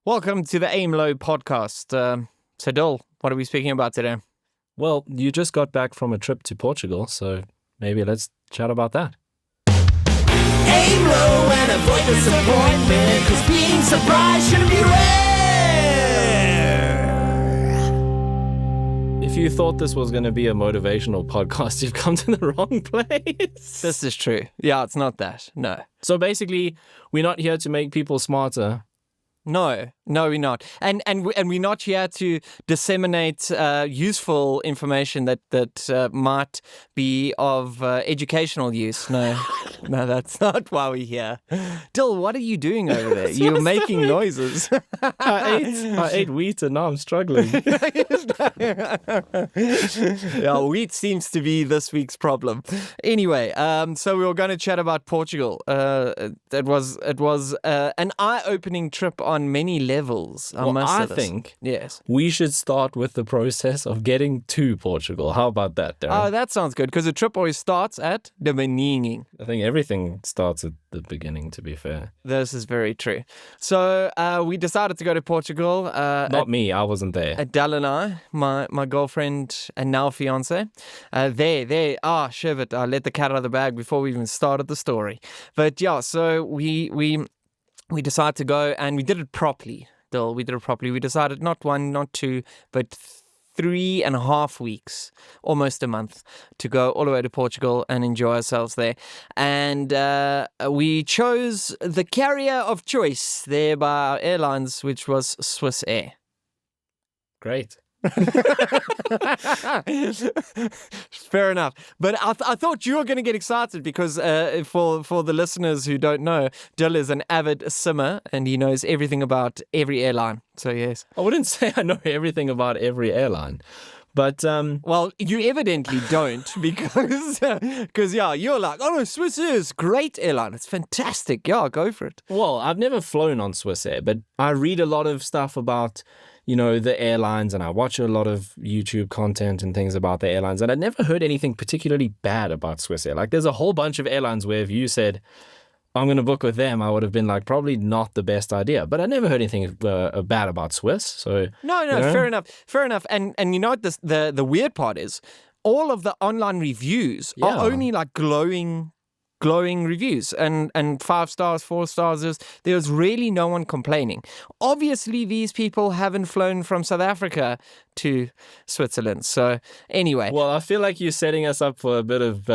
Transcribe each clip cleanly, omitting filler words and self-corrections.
Welcome to the Aim Low podcast. So, Dol, what are we speaking about today? Well, you just got back from a trip to Portugal, so maybe let's chat about that. Aim low and avoid disappointment, 'cause being surprised shouldn't be rare. If you thought this was going to be a motivational podcast, you've come to the wrong place. This is true. Yeah, it's not that. No. So basically, we're not here to make people smarter. No, we're not. And we're not here to disseminate useful information that might be of educational use. No, that's not why we're here. Dill, what are you doing over there? You're making noises. I ate wheat and now I'm struggling. Yeah, wheat seems to be this week's problem. Anyway, so we were going to chat about Portugal. It was an eye-opening trip on many levels. I think yes, we should start with the process of getting to Portugal. How about that, Darryn? Oh, that sounds good, because the trip always starts at the beginning. I think everything starts at the beginning, to be fair. This is very true. So we decided to go to Portugal. Not me, I wasn't there. Adele and I, my girlfriend and now fiance, there. Shit, I let the cat out of the bag before we even started the story. But yeah, so we decided to go, and we did it properly, Dill. We did it properly. We decided not 1, not 2, but 3.5 weeks, almost a month, to go all the way to Portugal and enjoy ourselves there. And we chose the carrier of choice there by our airlines, which was Swiss Air. Great. Fair enough. But I thought you were going to get excited because for the listeners who don't know, Dill is an avid simmer and he knows everything about every airline. So yes. I wouldn't say I know everything about every airline. But, well, you evidently don't because yeah, you're like, oh no, Swiss Air is great airline. It's fantastic. Yeah, go for it. Well, I've never flown on Swiss Air, but I read a lot of stuff about, the airlines, and I watch a lot of YouTube content and things about the airlines, and I never heard anything particularly bad about Swiss Air. Like, there's a whole bunch of airlines where if you said, I'm going to book with them, I would have been like, probably not the best idea. But I never heard anything bad about Swiss. So no, fair enough. And you know what the weird part is? All of the online reviews are only like glowing reviews and 5 stars, 4 stars. There's really no one complaining. Obviously, these people haven't flown from South Africa to Switzerland. So anyway. Well, I feel like you're setting us up for a bit of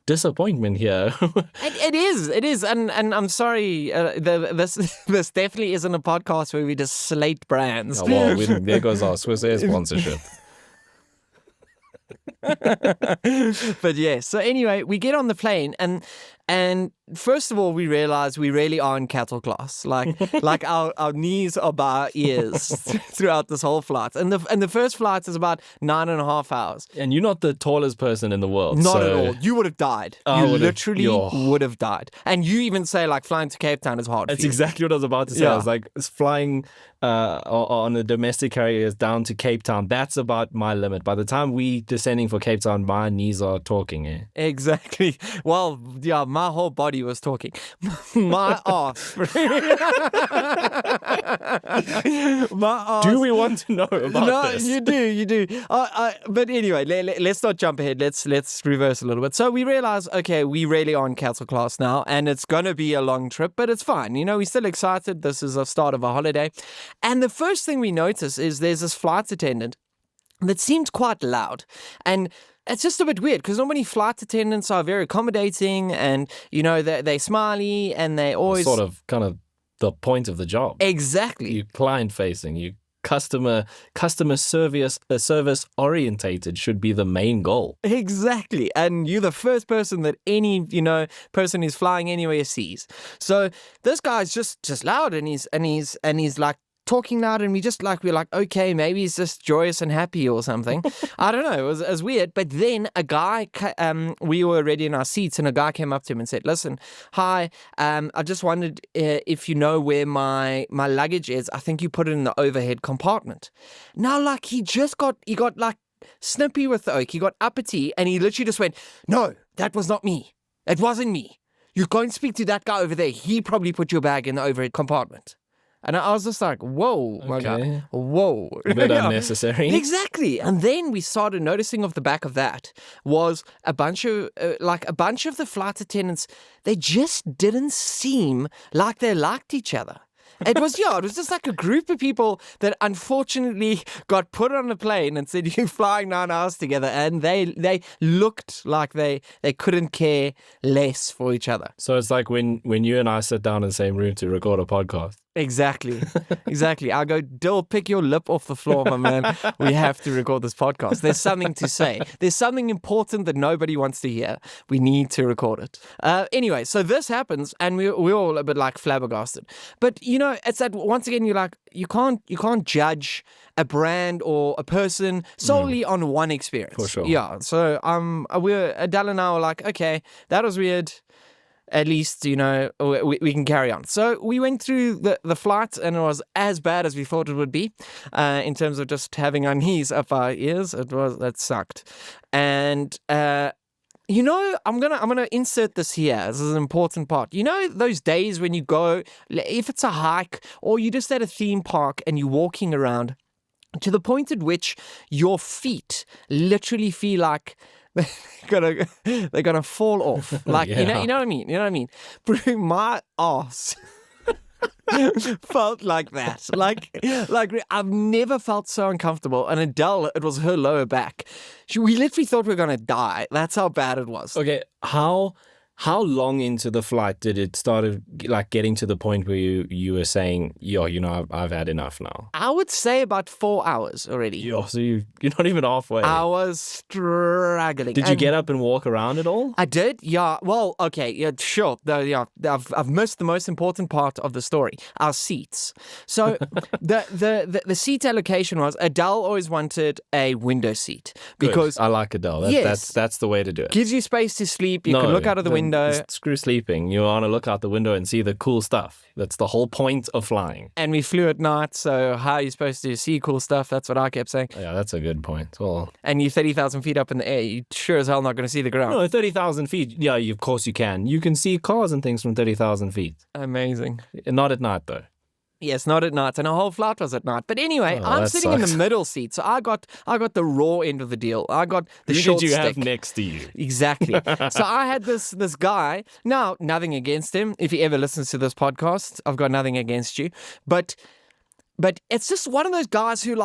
disappointment here. It is. And I'm sorry, this definitely isn't a podcast where we just slate brands. Oh, well, there goes our Swiss Air sponsorship. But yeah, so anyway, we get on the plane and first of all, we realize we really are in cattle class. Like our knees are by our ears throughout this whole flight. And the first flight is about 9.5 hours. And you're not the tallest person in the world. Not at all. You would have died. You literally would have died. And you even say like flying to Cape Town is hard. That's exactly what I was about to say. Yeah. I was like, flying on the domestic carriers down to Cape Town, that's about my limit. By the time we descending for Cape Town, my knees are talking. Eh? Exactly. Well, yeah, my whole body was talking. My ass. My ass. Do we want to know about this? No, you do. But anyway, let's not jump ahead. Let's reverse a little bit. So we realize, okay, we really are in cattle class now, and it's going to be a long trip, but it's fine. We're still excited. This is the start of a holiday. And the first thing we notice is there's this flight attendant that seemed quite loud. And it's just a bit weird because normally flight attendants are very accommodating and, they're smiley and they always... kind of the point of the job. Exactly. You client-facing, you customer service orientated should be the main goal. Exactly. And you're the first person that any, person who's flying anywhere sees. So this guy's just loud and he's like, talking loud, and we're like, okay, maybe he's just joyous and happy or something. I don't know. It was weird. But then a guy, we were already in our seats, and a guy came up to him and said, "Listen, hi, I just wondered if you know where my luggage is. I think you put it in the overhead compartment." Now, like he got like snippy with the oak. He got uppity, and he literally just went, "No, that was not me. It wasn't me. You go and speak to that guy over there. He probably put your bag in the overhead compartment." And I was just like, whoa, my Okay. guy, whoa. A bit Yeah. unnecessary. Exactly. And then we started noticing off the back of that was a bunch of the flight attendants, they just didn't seem like they liked each other. It was just like a group of people that unfortunately got put on a plane and said, you're flying 9 hours together. And they looked like they couldn't care less for each other. So it's like when you and I sit down in the same room to record a podcast. Exactly. I go, Dill, pick your lip off the floor, my man. We have to record this podcast. There's something to say. There's something important that nobody wants to hear. We need to record it. Anyway, so this happens, and we're all a bit like flabbergasted. But it's that once again, you're like, you can't judge a brand or a person solely on one experience. For sure. Yeah. So Adele and I were like, okay, that was weird. At least, we can carry on. So we went through the flight, and it was as bad as we thought it would be in terms of just having our knees up our ears. That sucked. And, I'm gonna insert this here. This is an important part. Those days when you go, if it's a hike or you're just at a theme park and you're walking around to the point at which your feet literally feel like they're gonna fall off. Like Yeah. you know what I mean? You know what I mean? Bro, my ass felt like that. Like I've never felt so uncomfortable. And Adele, it was her lower back. We literally thought we were gonna die. That's how bad it was. Okay, how long into the flight did it start getting to the point where you were saying, I've had enough now? I would say about 4 hours already. Yo, so you're not even halfway. I was struggling. Did you And get up and walk around at all? I did, yeah. Well, okay, yeah, sure. I've missed the most important part of the story: our seats. So the seat allocation was Adele always wanted a window seat because Good. I like Adele. Yes. That's the way to do it. gives you space to sleep. You can look out of the window. Screw sleeping. You want to look out the window and see the cool stuff. That's the whole point of flying. And we flew at night, so how are you supposed to see cool stuff? That's what I kept saying. Yeah, that's a good point. Well, And you're 30,000 feet up in the air. You sure as hell not going to see the ground. no, 30,000 feet. Yeah, of course you can. You can see cars and things from 30,000 feet. Amazing. Not at night, though. Yes, not at night, and our whole flight was at night. But anyway, Oh, I'm that sitting in sucks. the middle seat, so I got the raw end of the deal. I got the Who short did you stick. have next to you? Exactly. So I had this guy. Now, nothing against him. If he ever listens to this podcast, I've got nothing against you. But it's just one of those guys who's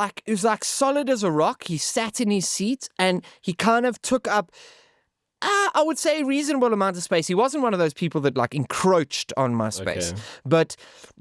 like solid as a rock. He sat in his seat and he kind of took up, I would say, a reasonable amount of space. He wasn't one of those people that encroached on my space. Okay. But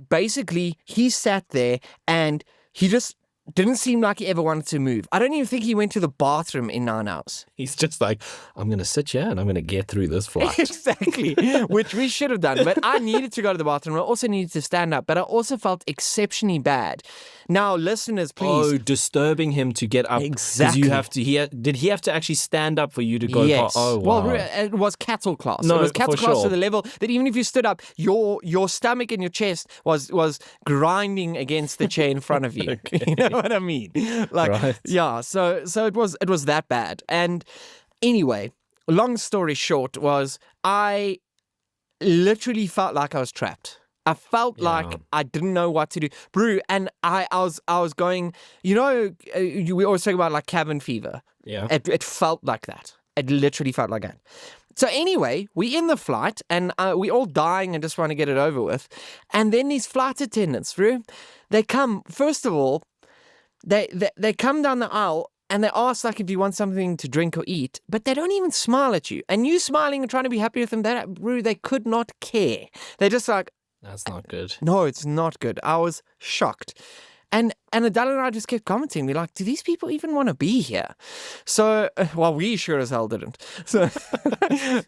basically, he sat there and he just didn't seem like he ever wanted to move. I don't even think he went to the bathroom in 9 hours. He's just like, I'm going to sit here and I'm going to get through this flight. Exactly, which we should have done. But I needed to go to the bathroom. I also needed to stand up, but I also felt exceptionally bad. Now, listeners, please. Oh, disturbing him to get up. 'Cause Exactly. You have to. Did he have to actually stand up for you to go? Yes. Oh, wow. Well, it was cattle class. No, it was cattle for class to sure. the level that even if you stood up, your stomach and your chest was grinding against the chair in front of you. You know what I mean? Right. Yeah. So it was that bad. And anyway, long story short was I literally felt like I was trapped. I felt like I didn't know what to do. Brew, and I was going, we always talk about cabin fever. Yeah. It felt like that. It literally felt like that. So anyway, we in the flight and we all dying and just want to get it over with. And then these flight attendants, Brew, they come, first of all, they come down the aisle and they ask if you want something to drink or eat, but they don't even smile at you. And you smiling and trying to be happy with them, they could not care. They're just like, That's not good. no, it's not good. I was shocked. And Adele and I just kept commenting. We're like, do these people even want to be here? So, we sure as hell didn't. So,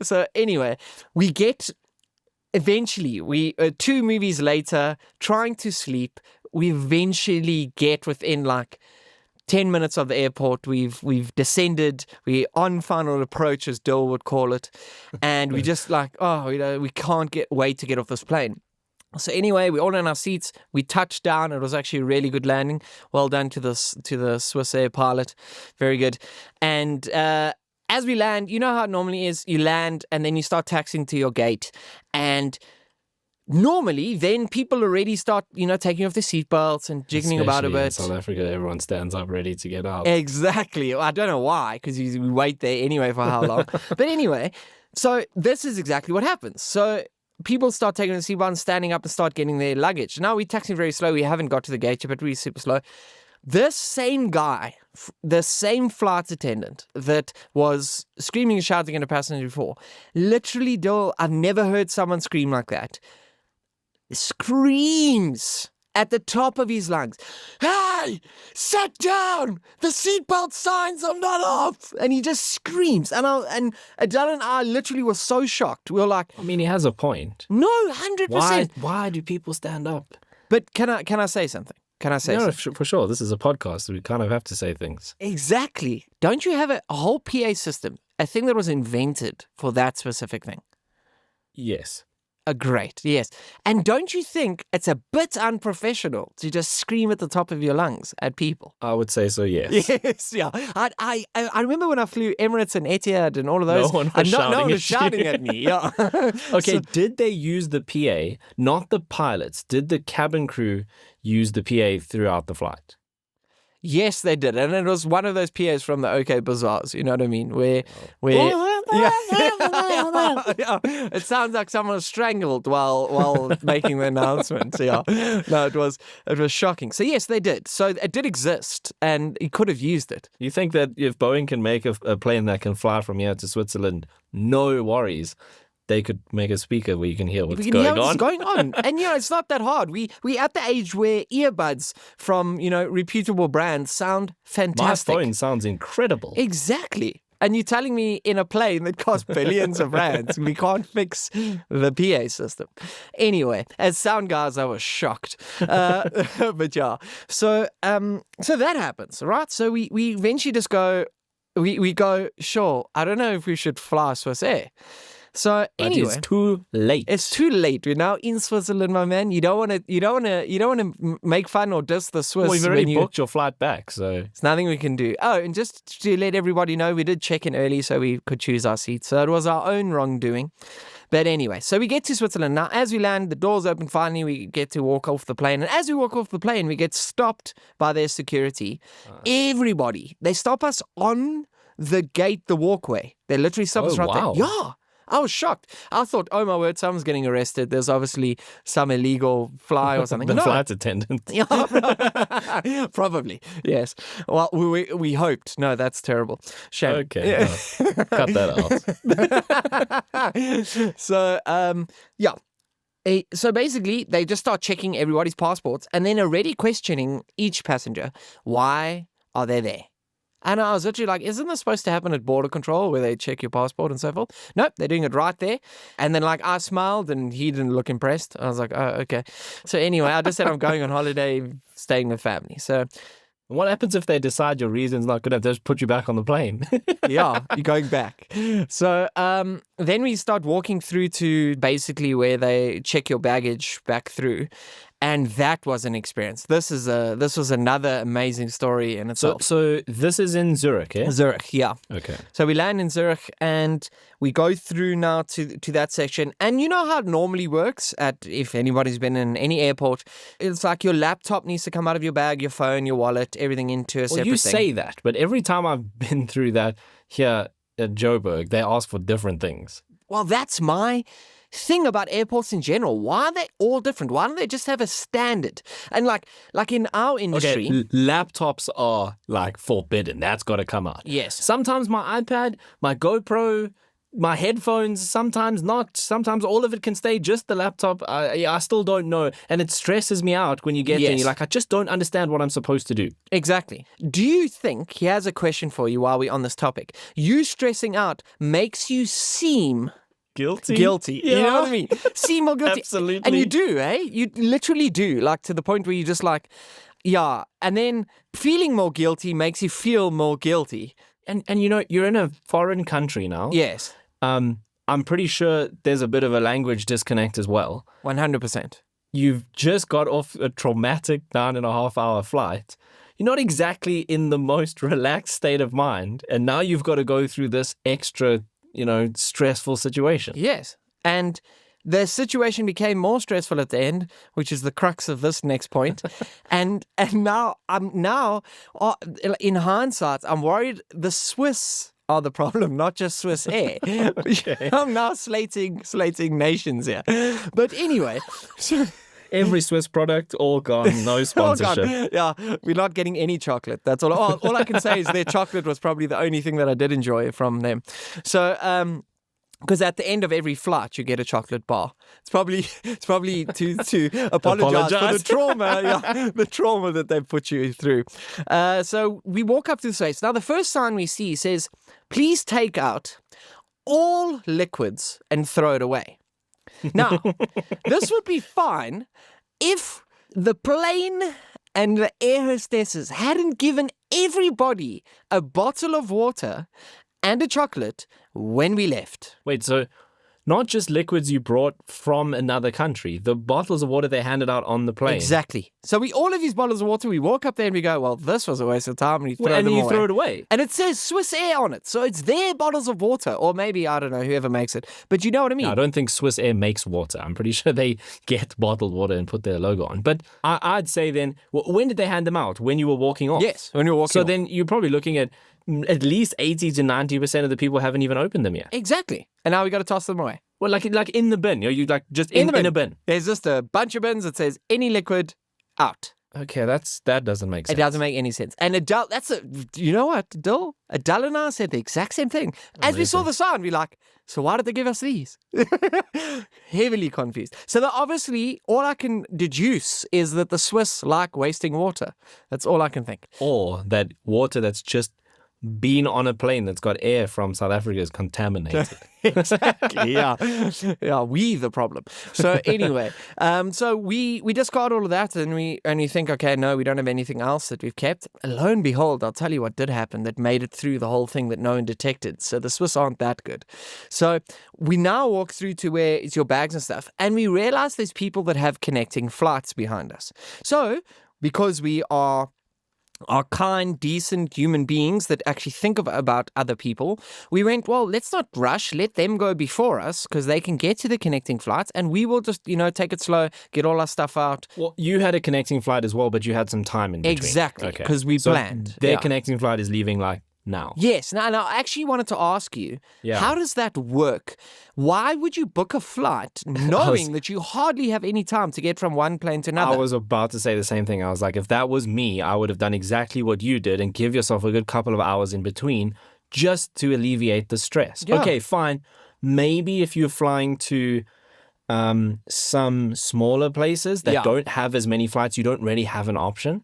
so anyway, we get, eventually, 2 movies later, trying to sleep, we eventually get within 10 minutes of the airport. We've descended. We're on final approach, as Dill would call it. And we just we can't wait to get off this plane. So anyway, we're all in our seats. We touched down. It was actually a really good landing. Well done to the Swissair pilot. Very good. And as we land, you know how it normally is. You land and then you start taxiing to your gate. And normally, then people already start, taking off their seatbelts and jiggling about a Especially in bit. South Africa, everyone stands up ready to get out. Exactly. I don't know why, because we wait there anyway for how long. But anyway, so this is exactly what happens. So people start taking the seatbelt and standing up and start getting their luggage. Now we're taxiing very slow. We haven't got to the gate yet, but we're super slow. This same guy, the same flight attendant that was screaming and shouting at a passenger before, literally, I've never heard someone scream like that. Screams at the top of his lungs, "Hey, sit down! The seatbelt signs are not off!" And he just screams. And Darryn and I literally were so shocked. We were like, I mean, he has a point. no, 100%. Why do people stand up? But can I say something? Can I say No, something? for sure. This is a podcast. We kind of have to say things. Exactly. Don't you have a whole PA system, a thing that was invented for that specific thing? Yes. Great, yes. And don't you think it's a bit unprofessional to just scream at the top of your lungs at people? I would say so, yes. Yes, yeah. I remember when I flew Emirates and Etihad and all of those. No one was no one was shouting shouting at me. Yeah. Okay, did they use the PA, not the pilots? Did the cabin crew use the PA throughout the flight? Yes, they did, and it was one of those PAs from the OK Bazaars. You know what I mean? Where yeah. Yeah. It sounds like someone was strangled while making the announcement. Yeah, no, it was shocking. So yes, they did. So it did exist, and he could have used it. You think that if Boeing can make a plane that can fly from here to Switzerland, no worries, they could make a speaker where you can hear what's going on. And it's not that hard. We at the age where earbuds from reputable brands sound fantastic. My phone sounds incredible. Exactly. And you're telling me in a plane that costs billions of rands, we can't fix the PA system. Anyway, as sound guys, I was shocked. But yeah, so that happens, right? So we eventually just go, we go, sure, I don't know if we should fly Swiss Air. So anyway, it's too late. It's too late. We're now in Switzerland, my man. You don't want to make fun or diss the Swiss. Well, you've already booked your flight back, so there's nothing we can do. Oh, and just to let everybody know, we did check in early so we could choose our seats. So it was our own wrongdoing. But anyway, so we get to Switzerland. Now, as we land, the doors open finally. We get to walk off the plane. And as we walk off the plane, we get stopped by their security. Everybody. They stop us on the gate, the walkway. They literally stop us right wow. there. Yeah. I was shocked. I thought, oh my word, someone's getting arrested. There's obviously some illegal fly or something. The flight attendant. Yeah, probably. Yes. Well, we hoped. No, that's terrible. Shame. Okay. Yeah. Cut that out. So, yeah. So basically, they just start checking everybody's passports and then already questioning each passenger. Why are they there? And I was literally like, isn't this supposed to happen at border control where they check your passport and so forth? Nope, they're doing it right there. And then I smiled and he didn't look impressed. I was like, oh, okay. So anyway, I just said I'm going on holiday, staying with family. So What happens if they decide your reason's not good enough? They just put you back on the plane. Yeah, you're going back. So then we start walking through to basically where they check your baggage back through. And that was an experience. This was another amazing story in itself. So this is in Zurich, yeah? Zurich, yeah. Okay. So we land in Zurich and we go through now to that section. And you know how it normally works if anybody's been in any airport, it's like your laptop needs to come out of your bag, your phone, your wallet, everything into a separate thing. You say that, but every time I've been through that here at Joburg, they ask for different things. Well, that's my thing about airports in general. Why are they all different? Why don't they just have a standard? And like in our industry, laptops are like forbidden. That's got to come out. Yes. Sometimes my iPad, my GoPro, my headphones, sometimes not. Sometimes all of it can stay, just the laptop. I still don't know. And it stresses me out when you get there and you're like, I just don't understand what I'm supposed to do. Exactly. Do you think, he has a question for you while we're on this topic, you stressing out makes you seem guilty. Yeah. You know what I mean? Seem more guilty. Absolutely. And you do, eh? You literally do. Like to the point where you just like, yeah. And then feeling more guilty makes you feel more guilty. And you know, you're in a foreign country now. Yes. I'm pretty sure there's a bit of a language disconnect as well. 100%. You've just got off a traumatic 9.5-hour flight. You're not exactly in the most relaxed state of mind. And now you've got to go through this extra stressful situation. Yes. And the situation became more stressful at the end, which is the crux of this next point. and now in hindsight, I'm worried the Swiss are the problem, not just Swiss Air. I'm now slating nations here. But anyway, so Every Swiss product, all gone, no sponsorship. Oh, God. Yeah, we're not getting any chocolate. That's all. All I can say is their chocolate was probably the only thing that I did enjoy from them. So, because at the end of every flight you get a chocolate bar. It's probably to apologize for the trauma, the trauma that they put you through. So we walk up to the space. Now the first sign we see says, "Please take out all liquids and throw it away." Now, this would be fine if the plane and the air hostesses hadn't given everybody a bottle of water and a chocolate when we left. Wait, so not just liquids you brought from another country, the bottles of water they handed out on the plane. Exactly. So all of these bottles of water, we walk up there and we go, well, this was a waste of time, and we throw them away. throw it away. And it says Swiss Air on it, so it's their bottles of water, or maybe, I don't know, whoever makes it. But you know what I mean? No, I don't think Swiss Air makes water. I'm pretty sure they get bottled water and put their logo on. But I'd say then, when did they hand them out? When you were walking off? Yes, when you were walking So off. then you're probably looking at least 80 to 90% of the people haven't even opened them yet. Exactly. And now we got to toss them away. Well, like in the bin. You like just in a bin. There's just a bunch of bins that says any liquid out. Okay, that doesn't make sense. It doesn't make any sense. And Adele, you know what, Adele? Adele and I said the exact same thing. As we saw the sign, we're like, so why did they give us these? Heavily confused. So obviously, all I can deduce is that the Swiss like wasting water. That's all I can think. Or that water that's just been on a plane that's got air from South Africa is contaminated. Exactly. Yeah, we the problem. So anyway, so we discard all of that and we think, okay, no, we don't have anything else that we've kept. Lo and behold, I'll tell you what did happen that made it through the whole thing that no one detected. So the Swiss aren't that good. So we now walk through to where it's your bags and stuff, and we realize there's people that have connecting flights behind us. So because we are kind, decent human beings that actually think about other people, we went, well, let's not rush. Let them go before us because they can get to the connecting flights and we will just, take it slow, get all our stuff out. Well, you had a connecting flight as well, but you had some time in between. Exactly, because we planned. Their connecting flight is leaving like now. Yes. Now, I actually wanted to ask you, how does that work? Why would you book a flight knowing that you hardly have any time to get from one plane to another? I was about to say the same thing. I was like, if that was me, I would have done exactly what you did and give yourself a good couple of hours in between just to alleviate the stress. Yeah. Okay, fine. Maybe if you're flying to some smaller places that don't have as many flights, you don't really have an option.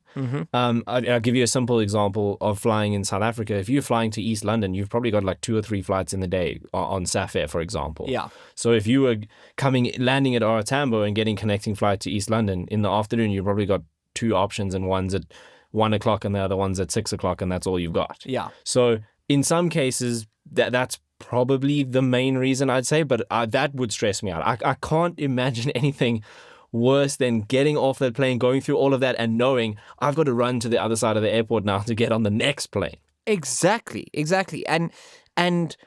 I'll give you a simple example of flying in South Africa. If you're flying to East London, you've probably got like 2 or 3 flights in the day on Safair, for example. Yeah. So if you were landing at Oratambo and getting connecting flight to East London in the afternoon, you've probably got 2 options, and one's at 1 o'clock and the other one's at 6 o'clock, and that's all you've got. Yeah. So in some cases, that's probably the main reason, I'd say, but that would stress me out. I can't imagine anything worse than getting off that plane, going through all of that and knowing I've got to run to the other side of the airport now to get on the next plane. Exactly. And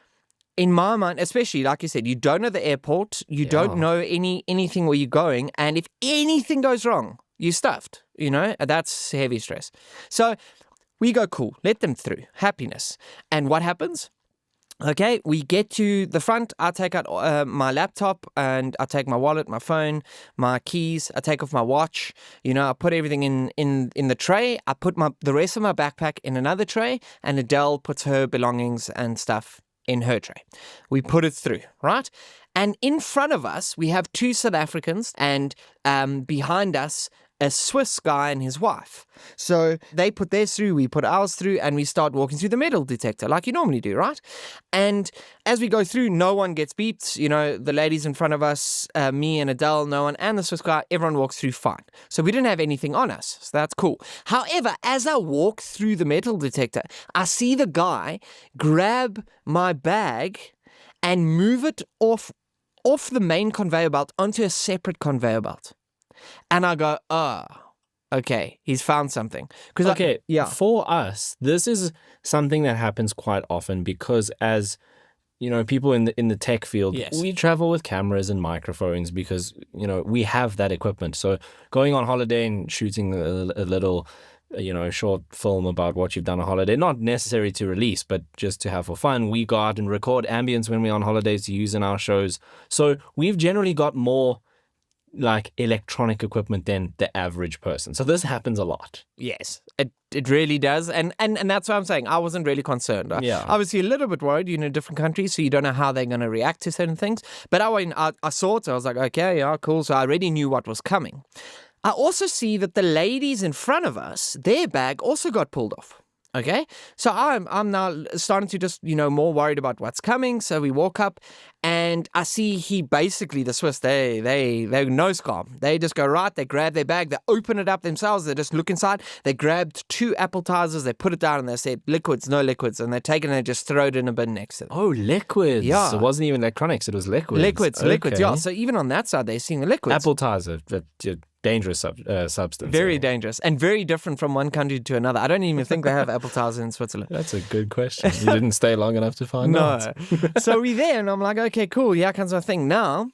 in my mind, especially like you said, you don't know the airport, you don't know anything where you're going, and if anything goes wrong, you're stuffed. That's heavy stress. So we go, cool, let them through, happiness. And what happens? Okay, we get to the front. I take out my laptop and I take my wallet, my phone, my keys. I take off my watch. I put everything in the tray. I put the rest of my backpack in another tray, and Adele puts her belongings and stuff in her tray. We put it through, right? And in front of us, we have 2 South Africans, and behind us, a Swiss guy and his wife. So they put theirs through, we put ours through, and we start walking through the metal detector like you normally do, right? And as we go through, no one gets beeped. The ladies in front of us, me and Adele, no one, and the Swiss guy, everyone walks through fine. So we didn't have anything on us, so that's cool. However, as I walk through the metal detector, I see the guy grab my bag and move it off the main conveyor belt onto a separate conveyor belt. And I go, okay, he's found something. For us, this is something that happens quite often because as people in the tech field, Yes. we travel with cameras and microphones because, we have that equipment. So going on holiday and shooting a little, short film about what you've done on holiday, not necessary to release, but just to have for fun. We go out and record ambience when we're on holidays to use in our shows. So we've generally got more like electronic equipment than the average person. So this happens a lot. Yes, it really does. And that's what I'm saying. I wasn't really concerned. Yeah. Obviously, a little bit worried, different countries, so you don't know how they're going to react to certain things. But I saw it, so I was like, okay, yeah, cool. So I already knew what was coming. I also see that the ladies in front of us, their bag also got pulled off. Okay, so I'm now starting to just, more worried about what's coming. So we walk up and I see the Swiss, they no scam. They just go right, they grab their bag, they open it up themselves, they just look inside. They grabbed 2 appetizers, they put it down and they said, liquids, no liquids. And they take it and they just throw it in a bin next to them. Oh, liquids. Yeah. It wasn't even electronics, it was liquids. Liquids, yeah. Okay. So even on that side, they're seeing the liquids. Appetizer, dangerous substance. Very dangerous and very different from one country to another. I don't even think they have appetizer in Switzerland. That's a good question. You didn't stay long enough to find out. No. So we're there and I'm like, okay, cool. Yeah, comes my thing. Now,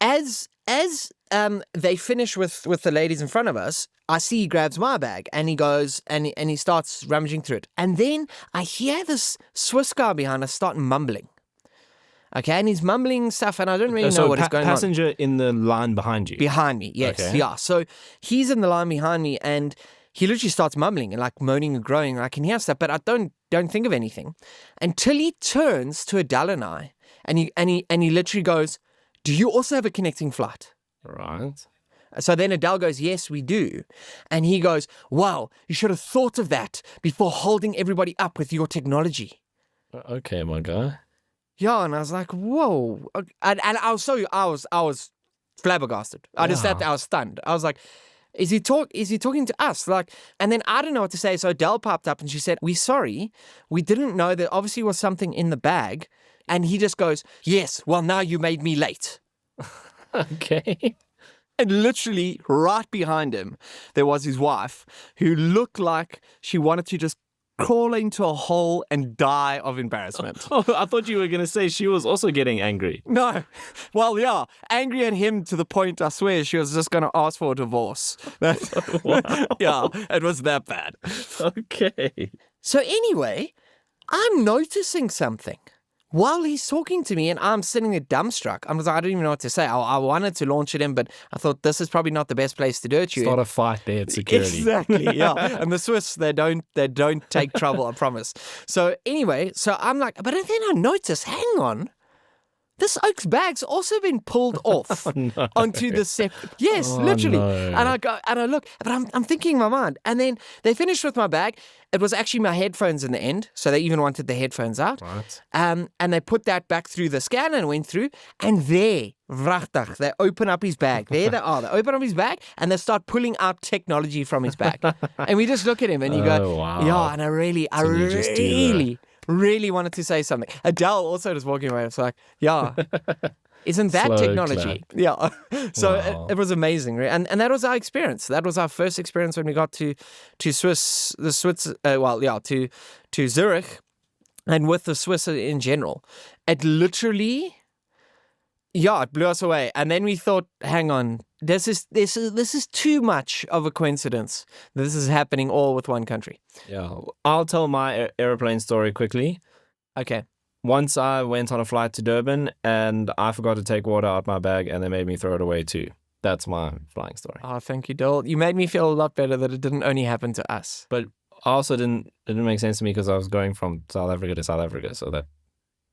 as they finish with the ladies in front of us, I see he grabs my bag and he goes and he starts rummaging through it. And then I hear this Swiss guy behind us start mumbling. Okay, and he's mumbling stuff, and I don't really know what is going on. Passenger in the line behind you? Behind me, yes. Okay. Yeah, so he's in the line behind me, and he literally starts mumbling and like moaning and groaning. I can hear stuff, but I don't think of anything until he turns to Adele and I, and he literally goes, "Do you also have a connecting flight?" Right. So then Adele goes, "Yes, we do." And he goes, "Wow, you should have thought of that before holding everybody up with your technology." Okay, my guy. Yeah, and I was like, "Whoa!" And I was flabbergasted. I just sat there, I was stunned. I was like, "Is he talking to us?" Like, and then I don't know what to say. So Adele popped up and she said, "We're sorry, we didn't know that obviously was something in the bag." And he just goes, "Yes, well now you made me late." Okay. And literally right behind him, there was his wife, who looked like she wanted to just crawl into a hole and die of embarrassment. Oh, I thought you were going to say she was also getting angry. No. Well, yeah. Angry at him to the point, I swear, she was just going to ask for a divorce. Wow. Yeah, it was that bad. Okay. So anyway, I'm noticing something. While he's talking to me and I'm sitting there dumbstruck, I was like, I don't even know what to say. I wanted to launch it in, but I thought this is probably not the best place to do it. Start a fight there at security. Exactly, yeah. And the Swiss, they don't take trouble, I promise. So anyway, so I'm like, but then I notice, hang on, this oak's bag's also been pulled off onto the separate. Yes, literally. No. And I go and I look, but I'm thinking in my mind. And then they finished with my bag. It was actually my headphones in the end, so they even wanted the headphones out. Right. And they put that back through the scanner and went through. And there, wrachtig, they open up his bag. There they are. They open up his bag and they start pulling out technology from his bag. And we just look at him and you go, wow. yeah. And I you just do really wanted to say something. Adele also just walking away. It's like, yeah, isn't that Slow technology? Yeah. So Wow. it was amazing. And that was our experience. That was our first experience when we got to Zurich and with the Swiss in general. It literally, it blew us away. And then we thought, hang on, this is too much of a coincidence. This is happening all with one country. Yeah. I'll tell my airplane story quickly. Okay. Once I went on a flight to Durban and I forgot to take water out my bag and they made me throw it away too. That's my flying story. Oh, thank you, Dole. You made me feel a lot better that it didn't only happen to us. But also it didn't make sense to me because I was going from South Africa to South Africa, so that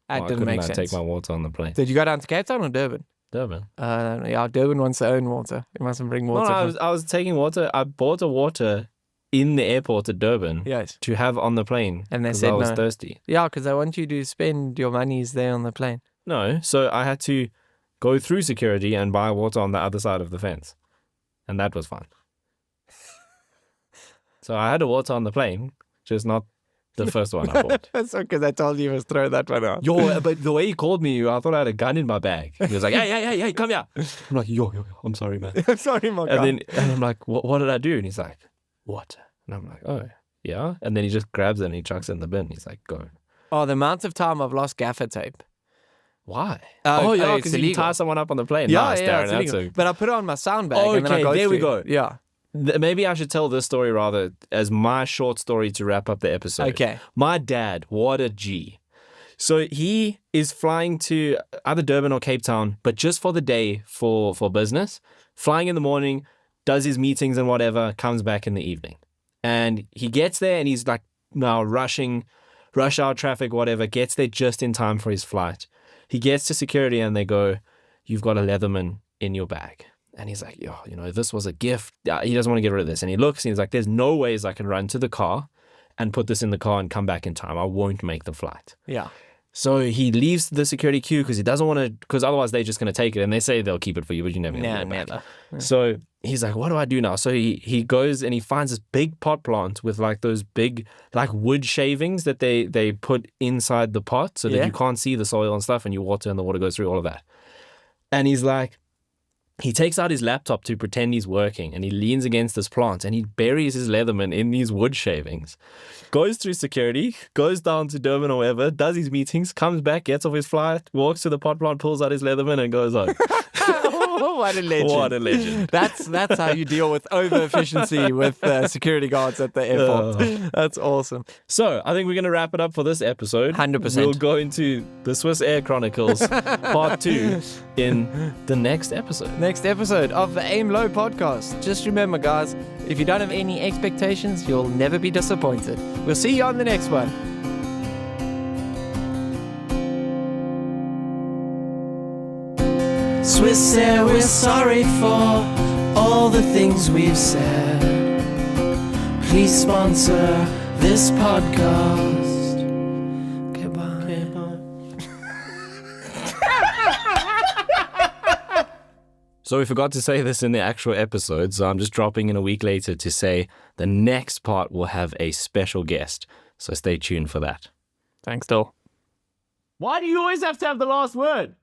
That didn't make sense. take my water on the plane. Did you go down to Cape Town or Durban? Durban. Yeah, Durban wants their own water. You mustn't bring water. No, I was taking water. I bought a water in the airport at Durban Yes. to have on the plane. And they 'cause said I was no. thirsty. Yeah, because I want you to spend your monies there on the plane. No, so I had to go through security and buy water on the other side of the fence. And that was fine. So I had a water on the plane, just not the first one I bought. That's because I told you to throw that one out. Yo, but the way he called me, I thought I had a gun in my bag. He was like, hey, come here. I'm like, yo, I'm sorry, man. I'm sorry, my God. And I'm like, what did I do? And he's like, water. And I'm like, oh, yeah. And then he just grabs it and he chucks it in the bin. He's like, go. Oh, the amount of time I've lost gaffer tape. Why? Oh, yeah, it's because you illegal. tie someone up on the plane. Yeah, Nice, yeah, Darryn. it's That's illegal. But I put it on my sound bag and then I Okay, go there we through. go. Yeah. Maybe I should tell this story rather as my short story to wrap up the episode. Okay. My dad, what a G. So he is flying to either Durban or Cape Town, but just for the day for business, flying in the morning, does his meetings and whatever, comes back in the evening. And he gets there and he's like now rush hour traffic, whatever, gets there just in time for his flight. He gets to security and they go, "You've got a leatherman in your bag." And he's like, "Yo, this was a gift." He doesn't want to get rid of this. And he looks and he's like, "There's no ways I can run to the car and put this in the car and come back in time. I won't make the flight." Yeah. So he leaves the security queue because he doesn't want to, because otherwise they're just going to take it. And they say they'll keep it for you, but you never get it back. Never. So he's like, "What do I do now?" So he goes and he finds this big pot plant with like those big like wood shavings that they put inside the pot so that you can't see the soil and stuff, and you water and the water goes through all of that. And he's like, he takes out his laptop to pretend he's working and he leans against this plant and he buries his leatherman in these wood shavings, goes through security, goes down to Durban or wherever, does his meetings, comes back, gets off his flight, walks to the pot plant, pulls out his leatherman and goes home. What a legend. What a legend. That's how you deal with over efficiency with security guards at the airport. That's awesome. So I think we're going to wrap it up for this episode. 100%. We'll go into the Swiss Air Chronicles part 2 in the next episode. Next episode of the Aim Low podcast. Just remember, guys, if you don't have any expectations, you'll never be disappointed. We'll see you on the next one. Swiss Air, we're sorry for all the things we've said. Please sponsor this podcast. Goodbye. So we forgot to say this in the actual episode, so I'm just dropping in a week later to say the next part will have a special guest. So stay tuned for that. Thanks, Dol. Why do you always have to have the last word?